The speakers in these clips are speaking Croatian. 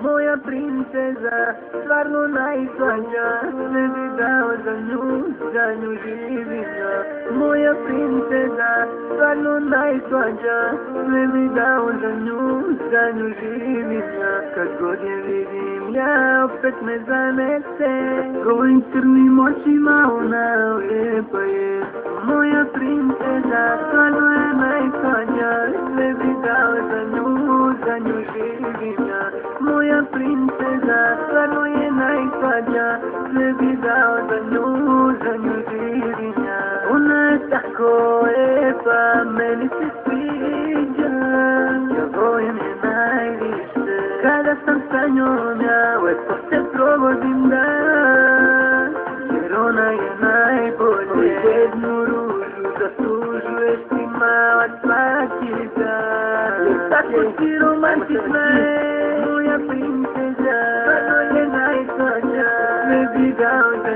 Moja princeza, stvarno najslađa, sve bi dao za nju živim ja. Moja princeza, stvarno najslađa, sve bi dao za nju živim ja. Kad god je vidim ja, opet me zanese, svojim crnim očima ona lijepa je. Moja princeza, stvarno je najslađa, sve bi dao za nju živim ja. Moja princeza, stvarno je najslađa, sve bi dao za nju živim ja. Ona je tako lijepa, meni se sviđa, ja volim je najviše. Kada sam sa njom ja, lepo se provodim dan, jer ona je najbolje. Jednu ružu zaslužuješ ti mala svaki dan, jer tako si romantična je. Moja princeza, stvarno je najslađa, sve bi dao za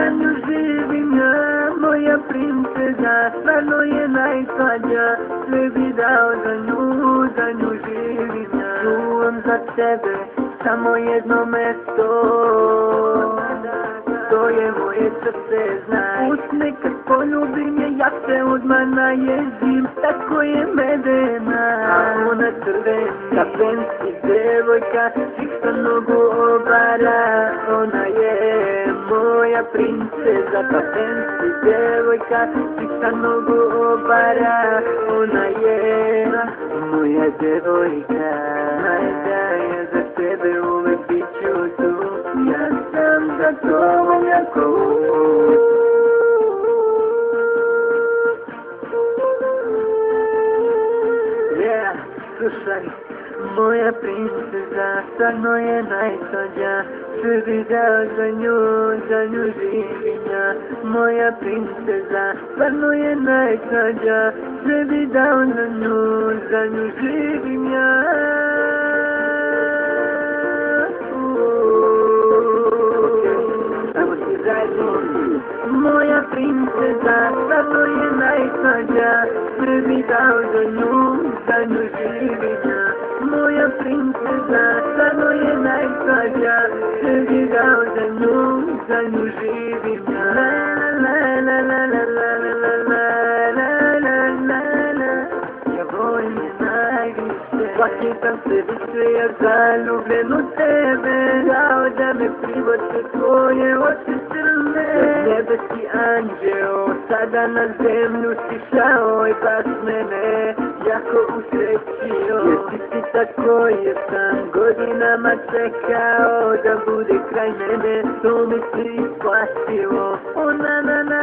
nju živim ja. Moja princeza, stvarno je najslađa, sve bi dao za nju živim ja. Čuvam za tebe samo jedno mesto, to je moje srce, znaj. Usne kad poljubim je, ja se odmah najezim, tako je medena, a ona crvena, fancy devojka, čista nogu obara. Ona je moja princeza, ta fancy devojka, čista nogu obara. Ona je moja devojka, najdaje za tebe, uvek bit ću tu, ja sam za tobom jako. Slušaj, moja princeza, stvarno je najslađa, sve bi dao za nju živim ja. Moja princeza, stvarno je najslađa, sve bi dao za nju živim ja. Moja princeza, stvarno je najslađa, sve bi dao za nju živim ja. Moja princeza, stvarno je najslađa, sve bi dao za nju živim ja. La la la la la la la la la la la, ja volim je najviše. Svaki sam se više, ja zaljubljen u tebe, dao da me privoče tvoje oči crne. Nebeski anđeo, sada na zemlju stišao i baš mene jako usrećio. Jer ti tako je sam godinama čekao da bude kraj mene, to mi se isplatilo. O na na na